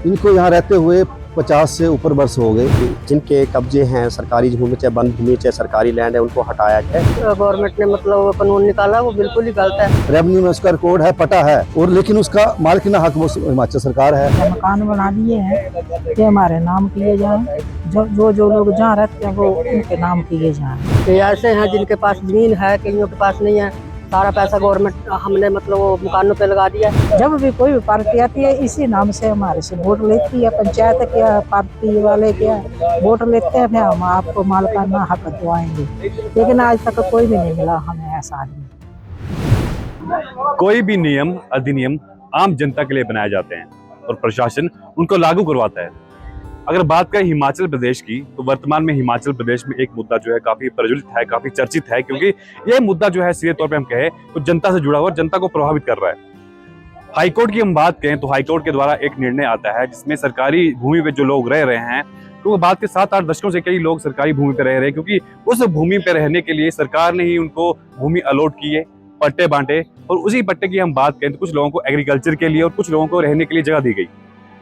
इनको यहाँ रहते हुए 50 से ऊपर वर्ष हो गए। जिनके कब्जे हैं, सरकारी भूमि चाहे बंद भूमि चाहे सरकारी लैंड है, उनको हटाया जाए। गवर्नमेंट ने मतलब कानून निकाला वो बिल्कुल ही गलत है। रेवेन्यू में उसका रिकॉर्ड है, पटा है, और लेकिन उसका मालिकाना हक वो हिमाचल सरकार है। मकान बना दिए हैं कि हमारे नाम किए जाएं, जो लोग जहाँ रहते हैं वो उनके नाम किए जाएं। ये ऐसे हैं जिनके पास जमीन है, कईयों के पास नहीं है, सारा पैसा गवर्नमेंट हमने मतलब वो मकानों पे लगा दिया। जब भी कोई भी पार्टी आती है इसी नाम से हमारे से वोट लेती है, पंचायत क्या पार्टी वाले क्या वोट लेते हैं, फिर हम आपको मालिकाना हक दिलवाएंगे, लेकिन आज तक कोई भी नहीं मिला हमें ऐसा आदमी। कोई भी नियम अधिनियम आम जनता के लिए बनाए जाते हैं और प्रशासन उनको लागू करवाता है। अगर बात करें हिमाचल प्रदेश की, तो वर्तमान में हिमाचल प्रदेश में एक मुद्दा जो है काफी प्रज्वलित है, काफी चर्चित है, क्योंकि यह मुद्दा जो है सीधे तौर पे हम कहें तो जनता से जुड़ा हुआ, जनता को प्रभावित कर रहा है। हाईकोर्ट की हम बात करें तो हाईकोर्ट के द्वारा एक निर्णय आता है जिसमें सरकारी भूमि पे जो लोग रह रहे हैं, तो बात के 7-8 दशकों से कई लोग सरकारी भूमि पे रह रहे हैं, क्योंकि उस भूमि पे रहने के लिए सरकार ने ही उनको भूमि अलॉट की है, पट्टे बांटे, और उसी पट्टे की हम बात करें तो कुछ लोगों को एग्रीकल्चर के लिए और कुछ लोगों को रहने के लिए जगह दी गई।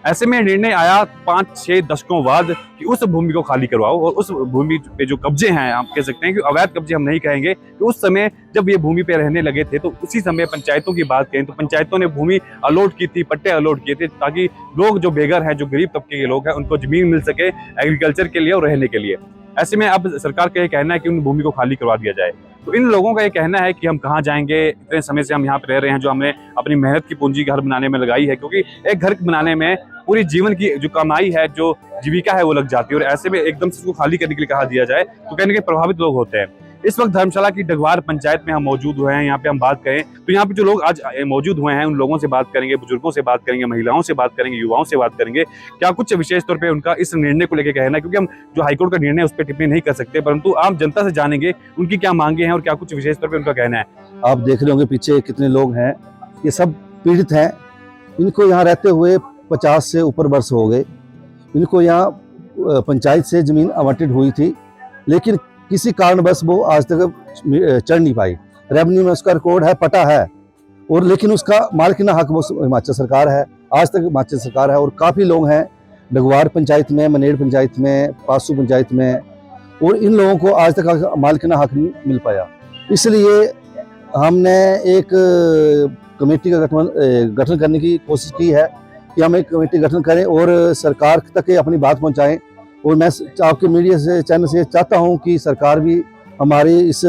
ऐसे में निर्णय आया 5-6 दशकों बाद कि उस भूमि को खाली करवाओ, और उस भूमि पे जो कब्जे हैं, आप कह सकते हैं कि अवैध कब्जे हम नहीं कहेंगे, कि उस समय जब ये भूमि पे रहने लगे थे तो उसी समय पंचायतों की बात करें तो पंचायतों ने भूमि अलॉट की थी, पट्टे अलॉट किए थे, ताकि लोग जो बेघर हैं, जो गरीब तबके के लोग हैं, उनको जमीन मिल सके एग्रीकल्चर के लिए और रहने के लिए। ऐसे में अब सरकार का ये कहना है कि उन भूमि को खाली करवा दिया जाए। तो इन लोगों का ये कहना है कि हम कहाँ जाएंगे, इतने समय से हम यहाँ पे रह रहे हैं, जो हमने अपनी मेहनत की पूंजी घर बनाने में लगाई है, क्योंकि एक घर बनाने में पूरी जीवन की जो कमाई है, जो जीविका है, वो लग जाती है, और ऐसे में एकदम से उसको खाली करने के लिए कहा दिया जाए तो कहने के प्रभावित लोग होते हैं। इस वक्त धर्मशाला की डगवार पंचायत में हम मौजूद हुए हैं। यहाँ पे हम बात करें तो यहाँ पे जो लोग आज मौजूद हुए हैं, उन लोगों से बात करेंगे, बुजुर्गों से बात करेंगे, महिलाओं से बात करेंगे, युवाओं से बात करेंगे, क्या कुछ विशेष तौर पे उनका इस निर्णय को लेकर कहना है, क्योंकि हम जो हाईकोर्ट का निर्णय है उस पर टिप्पणी नहीं कर सकते, परंतु आम जनता से जानेंगे उनकी क्या मांगे हैं और क्या कुछ विशेष तौर पर उनका कहना है। आप देख रहे होंगे पीछे कितने लोग हैं, ये सब पीड़ित हैं। इनको यहाँ रहते हुए 50 से ऊपर वर्ष हो गए। इनको यहाँ पंचायत से जमीन आवंटित हुई थी, लेकिन किसी कारणवश वो आज तक चढ़ नहीं पाई। रेवेन्यू में उसका रिकॉर्ड है, पटा है, और लेकिन उसका मालिकाना हक वो हिमाचल सरकार है, आज तक हिमाचल सरकार है। और काफ़ी लोग हैं डगवार पंचायत में, मनेड़ पंचायत में, पासू पंचायत में, और इन लोगों को आज तक मालिकाना हक नहीं मिल पाया। इसलिए हमने एक कमेटी का गठन करने की कोशिश की है कि हम एक कमेटी गठन करें और सरकार तक अपनी बात पहुंचाएं। और मैं आपके मीडिया से चैनल से चाहता हूं कि सरकार भी हमारी इस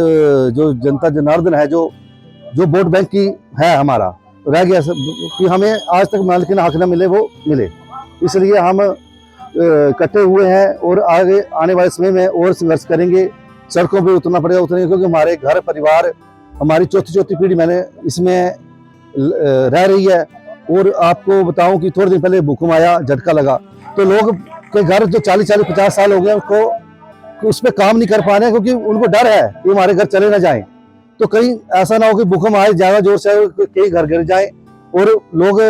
जो जनता जनार्दन है, जो वोट बैंक की है, हमारा रह गया कि हमें आज तक मालिकाना हक न मिले, वो मिले। इसलिए हम इकट्ठे हुए हैं और आगे आने वाले समय में और संघर्ष करेंगे। सड़कों पर उतरना पड़ेगा, उतरेंगे, क्योंकि हमारे घर परिवार, हमारी चौथी पीढ़ी मैंने इसमें रह रही है। और आपको बताऊं कि थोड़े दिन पहले भूकंप आया, झटका लगा, तो लोग के घर जो 40-50 साल हो गए उसको उस पर काम नहीं कर पा रहे हैं, क्योंकि उनको डर है कि हमारे घर चले ना जाएं। तो कहीं ऐसा ना हो कि भूकंप आए ज्यादा जोर से, कई घर गिर जाए और लोग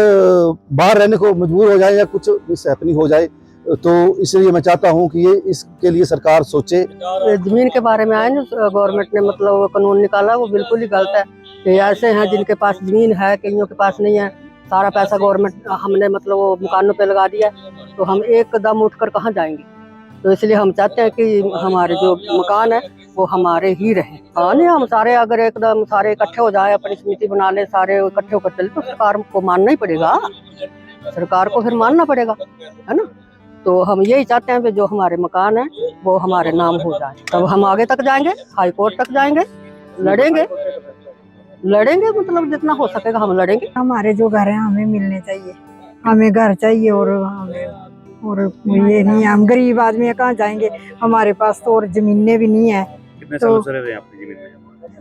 बाहर रहने को मजबूर हो जाए या कुछ मिसहैपनिंग हो जाए। तो इसलिए मैं चाहता हूं कि ये इसके लिए सरकार सोचे। जमीन के बारे में आए ना, गवर्नमेंट ने मतलब कानून निकाला वो बिल्कुल ही गलत है। ये ऐसे हैं जिनके पास जमीन है, कईयों के पास नहीं है, सारा पैसा गवर्नमेंट हमने मतलब वो मकानों पे लगा दिया, तो हम एकदम उठकर कहाँ जाएंगे। तो इसलिए हम चाहते हैं कि हमारे जो मकान है वो हमारे ही रहे। हाँ नहीं, हम सारे अगर एकदम सारे इकट्ठे हो जाए, अपनी समिति बना ले, सारे इकट्ठे होकर चले, तो सरकार को मानना ही पड़ेगा, सरकार को फिर मानना पड़ेगा, है ना। तो हम यही चाहते हैं कि जो हमारे मकान है वो हमारे नाम हो जाए, तब हम आगे तक जाएंगे, हाई कोर्ट तक जाएंगे, लड़ेंगे, मतलब जितना हो सकेगा हम लड़ेंगे। हमारे जो घर है हमें मिलने चाहिए, हमें घर चाहिए, और ये नहीं है, हम गरीब आदमी है, कहाँ जाएंगे, हमारे पास तो और जमीनें भी नहीं है। कितने सालों से रह रहे हैं आपकी जमीन में?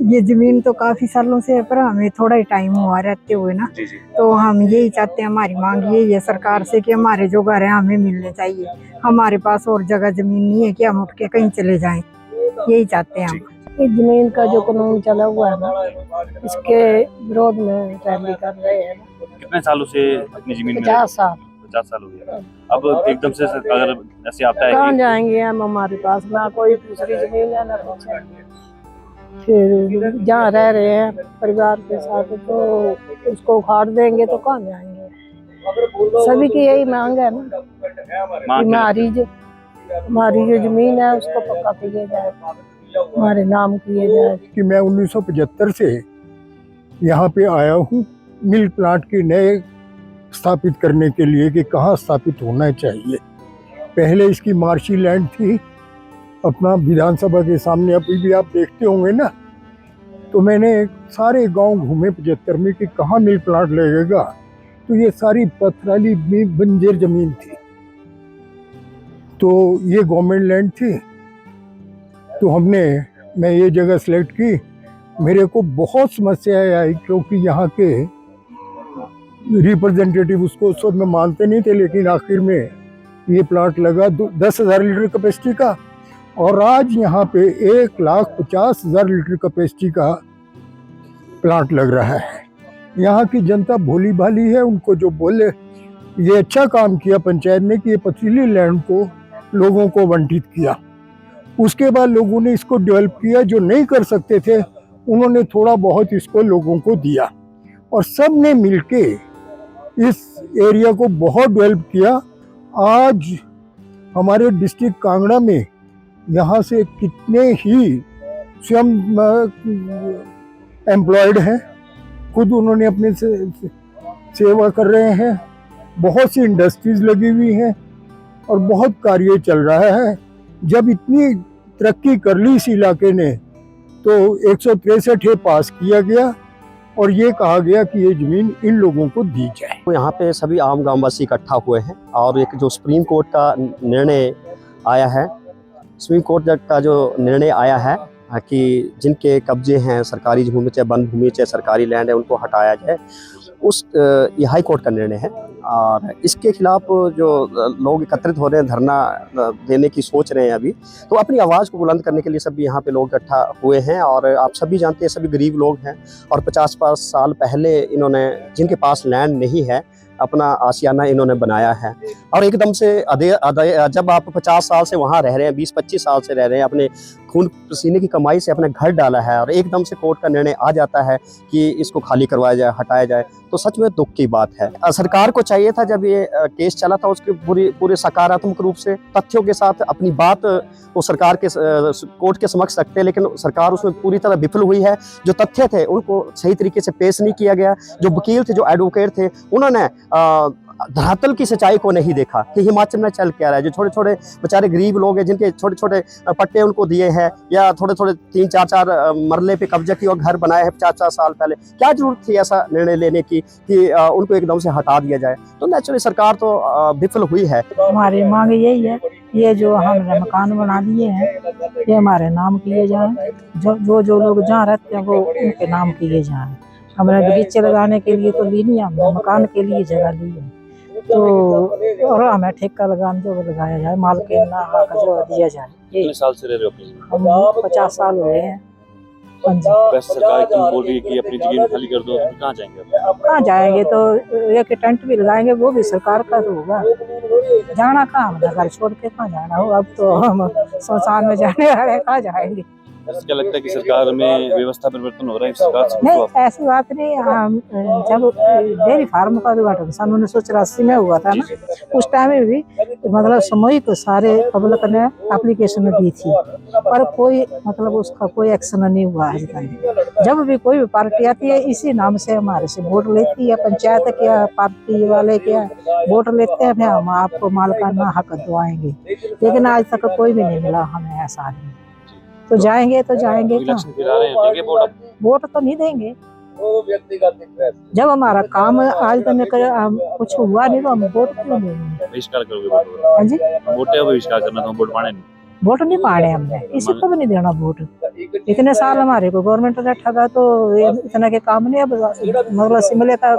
ये जमीन तो काफी सालों से है, पर हमें थोड़ा ही टाइम हुआ रहते हुए ना। जी जी। तो हम यही चाहते हैं, हमारी मांग यही है सरकार से कि हमारे जो घर है हमें मिलने चाहिए। हमारे पास और जगह जमीन नहीं है कि हम उठ के कहीं चले जाएं, यही चाहते हैं हम। इस जमीन का जो कानून चला हुआ है ना, इसके विरोध में रैली कर रहे हैं। कितने सालों से अपनी जमीन में? 50 साल। 50 साल हो गया। अब एकदम से अगर ऐसे आता है कहाँ जाएंगे हम, हमारे पास ना कोई दूसरी जमीन है ना कुछ है। फिर जहाँ रह रहे हैं परिवार के साथ, तो उसको उखाड़ देंगे तो कहाँ जाएंगे। सभी की यही मांग है ना कि हमारी जो जमीन है उसको पक्का किया जाए, हमारे नाम किए जाए। कि मैं 1975 से यहाँ पे आया हूँ मिल्क प्लांट के नए स्थापित करने के लिए कि कहाँ स्थापित होना चाहिए। पहले इसकी मार्शी लैंड थी अपना विधानसभा के सामने, अभी भी आप देखते होंगे ना। तो मैंने सारे गांव घूमे 75 में कि कहाँ मिल्क प्लांट लगेगा, तो ये सारी पथराली में बंजर जमीन थी, तो ये गवर्नमेंट लैंड थी। तो मैं ये जगह सेलेक्ट की। मेरे को बहुत समस्याएं आई क्योंकि यहाँ के रिप्रेजेंटेटिव उसको उस वक्त में मानते नहीं थे, लेकिन आखिर में ये प्लांट लगा 10,000 लीटर कैपेसिटी का, और आज यहाँ पे 1,50,000 लीटर कैपेसिटी का प्लांट लग रहा है। यहाँ की जनता भोली भाली है, उनको जो बोले ये अच्छा काम किया पंचायत ने कि ये पथरीली लैंड को लोगों को आवंटित किया। उसके बाद लोगों ने इसको डेवलप किया, जो नहीं कर सकते थे उन्होंने थोड़ा बहुत इसको लोगों को दिया, और सब ने मिलके इस एरिया को बहुत डेवलप किया। आज हमारे डिस्ट्रिक्ट कांगड़ा में यहाँ से कितने ही स्वयं एम्प्लॉयड हैं, खुद उन्होंने अपने सेवा कर रहे हैं। बहुत सी इंडस्ट्रीज लगी हुई हैं और बहुत कार्य चल रहा है। जब इतनी तरक्की कर ली इस इलाके ने तो 163 पास किया गया और ये कहा गया कि ये जमीन इन लोगों को दी जाए। तो यहाँ पे सभी आम ग्रामवासी इकट्ठा हुए हैं और एक जो सुप्रीम कोर्ट का निर्णय आया है, सुप्रीम कोर्ट का जो निर्णय आया है कि जिनके कब्जे हैं सरकारी भूमि चाहे वन भूमि चाहे सरकारी लैंड है उनको हटाया जाए, ये हाई कोर्ट का निर्णय है। और इसके खिलाफ जो लोग एकत्रित हो रहे हैं, धरना देने की सोच रहे हैं अभी, तो अपनी आवाज़ को बुलंद करने के लिए सभी यहाँ पे लोग इकट्ठा हुए हैं। और आप सभी जानते हैं सभी गरीब लोग हैं और 50 साल पहले इन्होंने, जिनके पास लैंड नहीं है, अपना आशियाना इन्होंने बनाया है। और एकदम से जब आप 50 साल से वहाँ रह रहे हैं, 20-25 साल से रह रहे हैं, अपने खून पसीने की कमाई से अपने घर डाला है, और एकदम से कोर्ट का निर्णय आ जाता है कि इसको खाली करवाया जाए, हटाया जाए, तो सच में दुख की बात है। सरकार को चाहिए था जब ये केस चला था उसके पूरे सकारात्मक रूप से तथ्यों के साथ अपनी बात वो सरकार के कोर्ट के समक्ष रखते, लेकिन सरकार उसमें पूरी तरह विफल हुई है। जो तथ्य थे उनको सही तरीके से पेश नहीं किया गया। जो वकील थे, जो एडवोकेट थे, उन्होंने धरातल की सच्चाई को नहीं देखा कि हिमाचल में चल क्या रहा है। जो छोटे छोटे बेचारे गरीब लोग हैं, जिनके छोटे छोटे पट्टे उनको दिए हैं, या थोड़े थोड़े 3-4 मरले पे कब्जा किया और घर बनाए हैं 50 साल पहले, क्या जरूरत थी ऐसा निर्णय लेने की कि उनको एकदम से हटा दिया जाए। तो नेचुरली सरकार तो विफल हुई है। हमारी मांग यही है, ये जो हमने मकान बना दिए हैं ये हमारे नाम किए जाएं। जो लोग जहाँ रहते हैं वो उनके नाम किए जाएं। हमने बगीचे लगाने के लिए तो ली नहीं, हमने मकान के लिए जगह ली है, तो और हमें ठेका लगाने जो लगाया जाए, मालकिन हक जो दिया जाए। कितने साल से रह रहे हो अपनी? हम 50 साल हुए हैं। वैसे सरकार क्यों बोल रही है कि अपनी जमीन खाली कर दो, कहाँ जाएंगे? कहाँ जाएंगे? तो एक टेंट भी लगाएंगे, वो भी सरकार का तो होगा। जाना कहाँ, हम घर छोड़ के कहाँ जाना हो? अब तो हम शमशान में जाने वाले, कहाँ जाएंगे? क्या लगता है कि सरकार में व्यवस्था परिवर्तन हो रहा है? सरकार से नहीं, ऐसी बात नहीं। हम जब डेयरी फार्म का उद्घाटन सन 1984 में हुआ था ना, उस टाइम में भी मतलब सामूहिक सारे पब्लिक ने एप्लीकेशन दी थी, पर कोई मतलब उसका कोई एक्शन नहीं हुआ है। जब भी कोई भी पार्टी आती है इसी नाम से हमारे से वोट लेती है, पंचायत क्या पार्टी वाले क्या वोट लेते हैं, हम आपको मालकाना हक दिलवाएंगे, लेकिन आज तक कोई भी नहीं मिला हमें ऐसा आदमी। तो जाएंगे वोट तो नहीं देंगे। जब हमारा काम आज तक कुछ हुआ नहीं तो हम वोट क्यों देंगे? बहिष्कार करोगे? हाँ जी, बहिष्कार करना तो वोट पाने नहीं। वोट नहीं पाने हमने, किसी को भी नहीं देना वोट। इतने साल हमारे को गवर्नमेंट बैठा था तो इतना के काम नहीं। अब मतलब शिमले का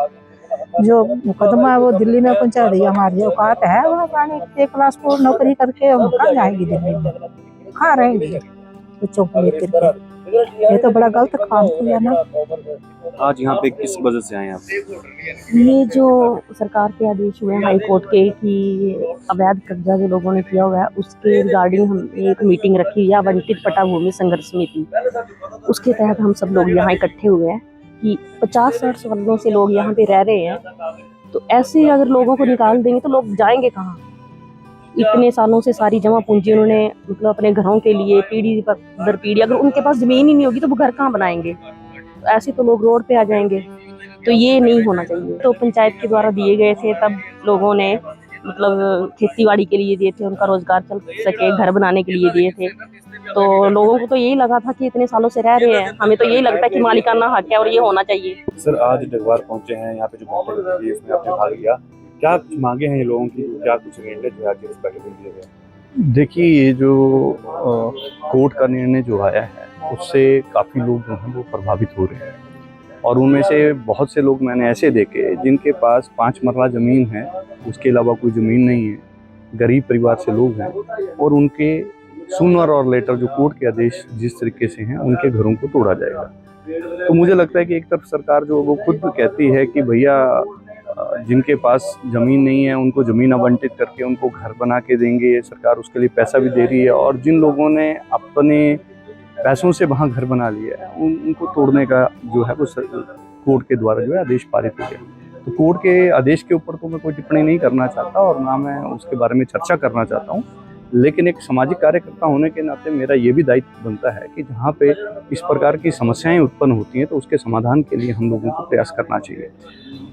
जो मुकदमा है वो दिल्ली में पहुंचा दिया। हमारी औकात है वो पाने, एक क्लास 4 नौकरी करके हम कहाँ जाएंगे दिल्ली में, कहाँ रहेंगे बच्चों को लेकर? ये तो बड़ा गलत काम किया ना। आज यहाँ पे किस वजह से आए आप? ये जो सरकार के आदेश हुए हैं हाई कोर्ट के कि अवैध कब्जा जो लोगों ने किया हुआ है उसके रिगार्डिंग हम एक मीटिंग रखी है, आवंटित पट्टा भूमि संघर्ष समिति। उसके तहत हम सब लोग यहाँ इकट्ठे हुए हैं कि 50-60 सालों से लोग यहाँ पे रह रहे हैं, तो ऐसे अगर लोगों को निकाल देंगे तो लोग जाएंगे कहाँ? इतने सालों से सारी जमा पूंजी उन्होंने मतलब अपने घरों के लिए पीढ़ी दर पीढ़ी, अगर उनके पास जमीन ही नहीं होगी तो वो घर कहाँ बनाएंगे? तो ऐसे तो लोग रोड पे आ जाएंगे। तो ये नहीं होना चाहिए। तो पंचायत के द्वारा दिए गए थे, तब लोगों ने मतलब खेती बाड़ी के लिए दिए थे, उनका रोजगार चल सके, घर बनाने के लिए दिए थे। तो लोगों को तो यही लगा था कि इतने सालों से रह रहे हैं, हमें तो यही लगता है कि मालिकाना हक है और ये होना चाहिए। सर आज डगवार पहुंचे हैं, यहाँ पे जो बैठक हुई है उसमें आपने भाग लिया, क्या मांगे हैं ये लोगों की, क्या कुछ निर्णय जो है आज इस बैठक में लिए गए? देखिए, ये जो कोर्ट का निर्णय जो आया है उससे काफ़ी लोग जो हैं वो प्रभावित हो रहे हैं, और उनमें से बहुत से लोग मैंने ऐसे देखे जिनके पास 5 मरला ज़मीन है, उसके अलावा कोई ज़मीन नहीं है, गरीब परिवार से लोग हैं, और उनके सूनर और लेटर जो कोर्ट के आदेश जिस तरीके से हैं उनके घरों को तोड़ा जाएगा। तो मुझे लगता है कि एक तरफ सरकार जो वो खुद कहती है कि भैया जिनके पास ज़मीन नहीं है उनको ज़मीन आवंटित करके उनको घर बना के देंगे, सरकार उसके लिए पैसा भी दे रही है, और जिन लोगों ने अपने पैसों से वहाँ घर बना लिया है उनको तोड़ने का जो है वो कोर्ट के द्वारा जो है आदेश पारित हो गया। तो कोर्ट के आदेश के ऊपर तो मैं कोई टिप्पणी नहीं करना चाहता और ना मैं उसके बारे में चर्चा करना चाहता हूँ, लेकिन एक सामाजिक कार्यकर्ता होने के नाते मेरा ये भी दायित्व बनता है कि जहाँ पे इस प्रकार की समस्याएं उत्पन्न होती हैं तो उसके समाधान के लिए हम लोगों को प्रयास करना चाहिए।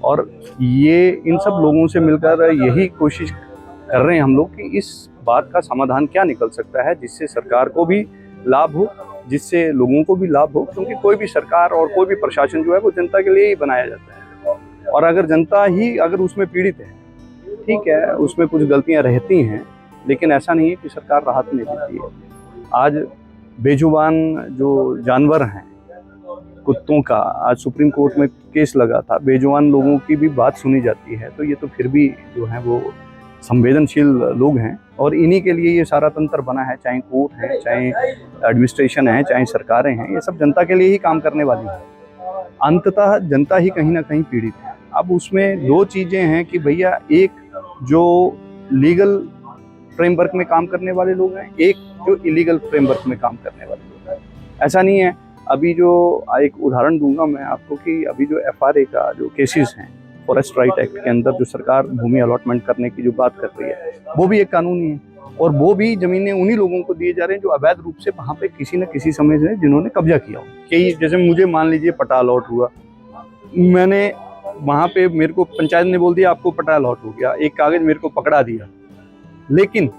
और ये इन सब लोगों से मिलकर यही कोशिश कर रहे हैं हम लोग कि इस बात का समाधान क्या निकल सकता है जिससे सरकार को भी लाभ हो, जिससे लोगों को भी लाभ हो, क्योंकि कोई भी सरकार और कोई भी प्रशासन जो है वो जनता के लिए ही बनाया जाता है, और अगर जनता ही अगर उसमें पीड़ित है, ठीक है, उसमें कुछ गलतियां रहती हैं, लेकिन ऐसा नहीं है कि सरकार राहत नहीं देती है। आज बेजुबान जो जानवर हैं कुत्तों का, आज सुप्रीम कोर्ट में केस लगा था, बेजुबान लोगों की भी बात सुनी जाती है, तो ये तो फिर भी जो है वो संवेदनशील लोग हैं, और इन्हीं के लिए ये सारा तंत्र बना है, चाहे कोर्ट है, चाहे एडमिनिस्ट्रेशन है, चाहे सरकारें हैं, ये सब जनता के लिए ही काम करने वाली है। अंततः जनता ही कहीं ना कहीं पीड़ित है। अब उसमें 2 चीज़ें हैं कि भैया एक जो लीगल फ्रेमवर्क में काम करने वाले लोग हैं, एक जो इलीगल फ्रेमवर्क में काम करने वाले लोग हैं। ऐसा नहीं है, अभी जो एक उदाहरण दूंगा मैं आपको कि अभी जो FRA का जो केसेस हैं, फॉरेस्ट राइट एक्ट के अंदर जो सरकार भूमि अलॉटमेंट करने की जो बात कर रही है वो भी एक कानूनी है, और वो भी ज़मीनें उन्हीं लोगों को दिए जा रहे हैं जो अवैध रूप से वहाँ पे किसी न किसी समय से जिन्होंने कब्जा किया हो। कई जैसे मुझे मान लीजिए पट्टा अलॉट हुआ, मैंने वहाँ पे मेरे को पंचायत ने बोल दिया आपको पट्टा अलॉट हो गया, एक कागज़ मेरे को पकड़ा दिया, लेकिन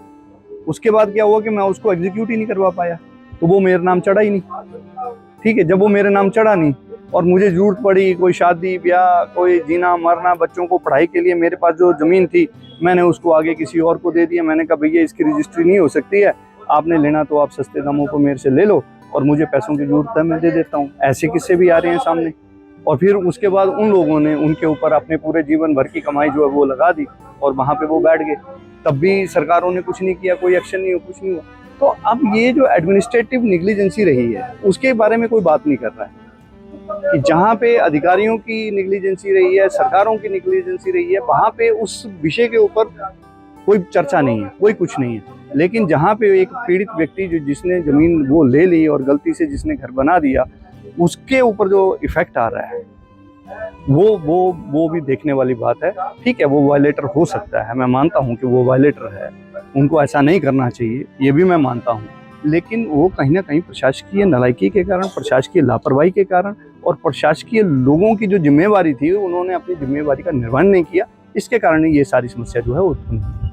उसके बाद क्या हुआ कि मैं उसको एग्जीक्यूट ही नहीं करवा पाया, तो वो मेरे नाम चढ़ा ही नहीं। ठीक है, जब वो मेरे नाम चढ़ा नहीं और मुझे जरूरत पड़ी कोई शादी ब्याह, कोई जीना मरना, बच्चों को पढ़ाई के लिए, मेरे पास जो ज़मीन थी मैंने उसको आगे किसी और को दे दिया। मैंने कहा भैया इसकी रजिस्ट्री नहीं हो सकती है, आपने लेना तो आप सस्ते दामों पर मेरे से ले लो, और मुझे पैसों की जरूरत है मैं दे देता हूँ। ऐसे किस्से भी आ रहे हैं सामने। और फिर उसके बाद उन लोगों ने उनके ऊपर अपने पूरे जीवन भर की कमाई जो है वो लगा दी, और वहाँ पे वो बैठ गए, तब भी सरकारों ने कुछ नहीं किया, कोई एक्शन नहीं हुआ, कुछ नहीं हुआ। तो अब ये जो एडमिनिस्ट्रेटिव निग्लिजेंसी रही है उसके बारे में कोई बात नहीं कर रहा है कि जहाँ पे अधिकारियों की निग्लिजेंसी रही है, सरकारों की निग्लिजेंसी रही है, वहाँ पे उस विषय के ऊपर कोई चर्चा नहीं है, कोई कुछ नहीं है। लेकिन जहाँ पे एक पीड़ित व्यक्ति जो जिसने ज़मीन वो ले ली और गलती से जिसने घर बना दिया, उसके ऊपर जो इफेक्ट आ रहा है वो भी देखने वाली बात है। ठीक है, वो वायलेटर हो सकता है, मैं मानता हूँ कि वो वायलेटर है, उनको ऐसा नहीं करना चाहिए, ये भी मैं मानता हूँ, लेकिन वो कहीं ना कहीं प्रशासकीय नालायकी के कारण, प्रशासकीय लापरवाही के कारण और प्रशासकीय लोगों की जो जिम्मेवारी थी उन्होंने अपनी जिम्मेवारी का निर्वहन नहीं किया, इसके कारण ये सारी समस्या जो है उत्पन्न हुई।